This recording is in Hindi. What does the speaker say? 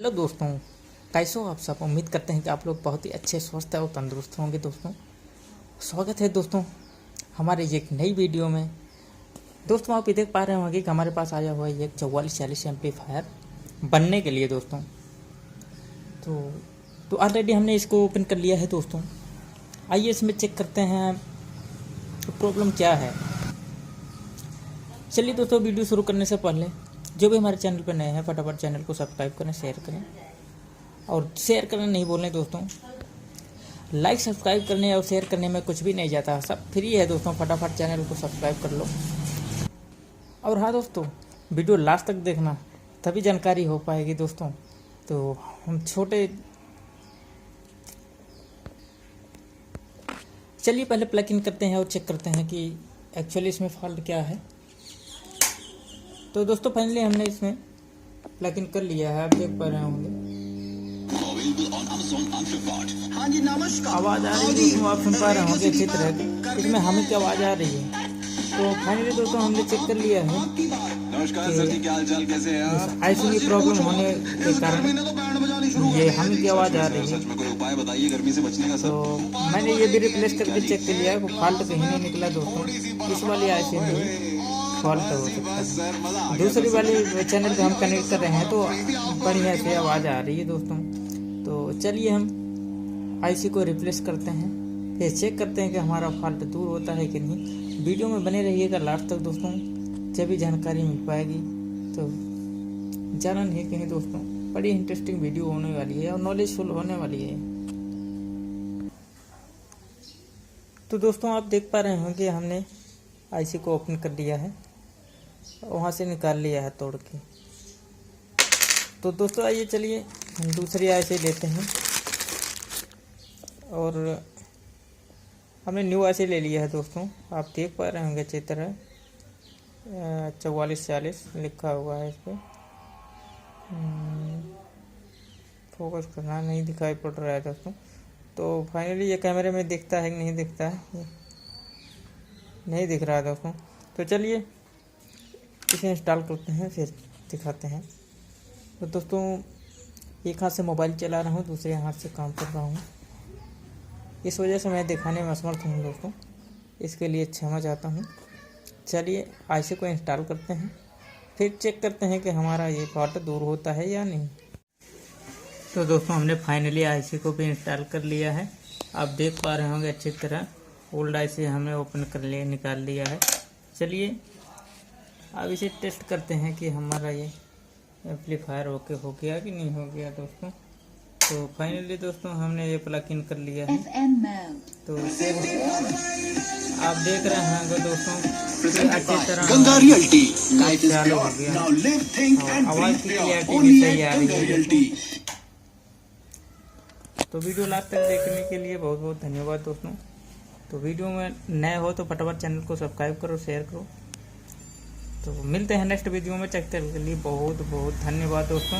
हेलो दोस्तों, कैसे हो आप सब। उम्मीद करते हैं कि आप लोग बहुत ही अच्छे, स्वस्थ और तंदुरुस्त होंगे। दोस्तों स्वागत है दोस्तों हमारे एक नई वीडियो में। दोस्तों आप ये देख पा रहे होंगे कि हमारे पास आया हुआ है एक 4440 एम्पलीफायर बनने के लिए। दोस्तों तो ऑलरेडी हमने इसको ओपन कर लिया है। दोस्तों आइए इसमें चेक करते हैं प्रॉब्लम क्या है। चलिए दोस्तों, वीडियो शुरू करने से पहले जो भी हमारे चैनल पर नए हैं फटाफट चैनल को सब्सक्राइब करें, शेयर करें। और शेयर करना नहीं बोल रहे दोस्तों, लाइक सब्सक्राइब करने और शेयर करने में कुछ भी नहीं जाता, सब फ्री है दोस्तों। फटाफट चैनल को सब्सक्राइब कर लो। और हाँ दोस्तों, वीडियो लास्ट तक देखना, तभी जानकारी हो पाएगी दोस्तों। तो हम चलिए पहले प्लग इन करते हैं और चेक करते हैं कि एक्चुअली इसमें फॉल्ट क्या है। तो दोस्तों फाइनली हमने इसमें प्लग इन कर लिया है, आप देख पा रहे होंगे। हाँ जी नमस्कार। आवाज़ आ रही है दोस्तों, आप सुन पा रहे होंगे अच्छी तरह। इसमें हमें की आवाज़ आ रही है। तो फाइनली दोस्तों हमने चेक कर लिया है। नमस्कार सर जी, क्या हाल चाल, कैसे हैं आप? ऐसी की प्रॉब्लम होने के कारण ये हमें की आवाज़ आ रही है। सच में कोई उपाय बताइए गर्मी से बचने का तो सर। मैंने ये भी रिप्लेस करके चेक कर लिया है, फॉल्ट कहीं नहीं निकला दोस्तों। इस वाली ऐसी नहीं फॉल्ट हो सकता है। दूसरी वाली चैनल पे हम कनेक्ट कर रहे हैं तो बढ़िया से आवाज़ आ रही है दोस्तों। तो चलिए हम आईसी को रिप्लेस करते हैं, फिर चेक करते हैं कि हमारा फॉल्ट दूर होता है कि नहीं। वीडियो में बने रहिएगा लास्ट तक दोस्तों, जब भी जानकारी मिल पाएगी। तो जाना नहीं कहीं दोस्तों, बड़ी इंटरेस्टिंग वीडियो होने वाली है और नॉलेजफुल होने वाली है। तो दोस्तों आप देख पा रहे हैं कि हमने आईसी को ओपन कर लिया है, वहाँ से निकाल लिया है तोड़ के। तो दोस्तों आइए चलिए हम दूसरी आईसी लेते हैं। और हमने न्यू आईसी ले लिया है दोस्तों, आप देख पा रहे होंगे अच्छी तरह 4440 लिखा हुआ है इस पर। फोकस करना नहीं दिखाई पड़ रहा है दोस्तों। तो फाइनली ये कैमरे में दिखता है कि नहीं दिखता है, नहीं दिख रहा है दोस्तों। तो चलिए इसे इंस्टॉल करते हैं, फिर दिखाते हैं। तो दोस्तों एक हाथ से मोबाइल चला रहा हूँ, दूसरे हाथ से काम कर रहा हूँ, इस वजह से मैं दिखाने में असमर्थ हूँ दोस्तों, इसके लिए क्षमा चाहता हूँ। चलिए आईसी को इंस्टॉल करते हैं, फिर चेक करते हैं कि हमारा ये फॉल्ट दूर होता है या नहीं। तो दोस्तों हमने फाइनली आईसी को भी इंस्टॉल कर लिया है, आप देख पा रहे होंगे अच्छी तरह। ओल्ड आईसी हमने ओपन कर लिया, निकाल लिया है। चलिए अब इसे टेस्ट करते हैं कि हमारा ये एम्पलीफायर ओके हो गया कि नहीं हो गया दोस्तों। तो फाइनली दोस्तों हमने ये प्लग इन कर लिया है। तो आप देख रहे होंगे दोस्तों कि अच्छी तरह चालू हो गया, आवाज़ की क्लियरिटी भी सही आ रही है। तो वीडियो लास्ट तक देखने के लिए बहुत बहुत धन्यवाद दोस्तों। तो वीडियो में नए हो तो फटाफट चैनल को सब्सक्राइब करो, शेयर करो। तो मिलते हैं नेक्स्ट वीडियो में, चेक करने के लिए बहुत बहुत धन्यवाद दोस्तों।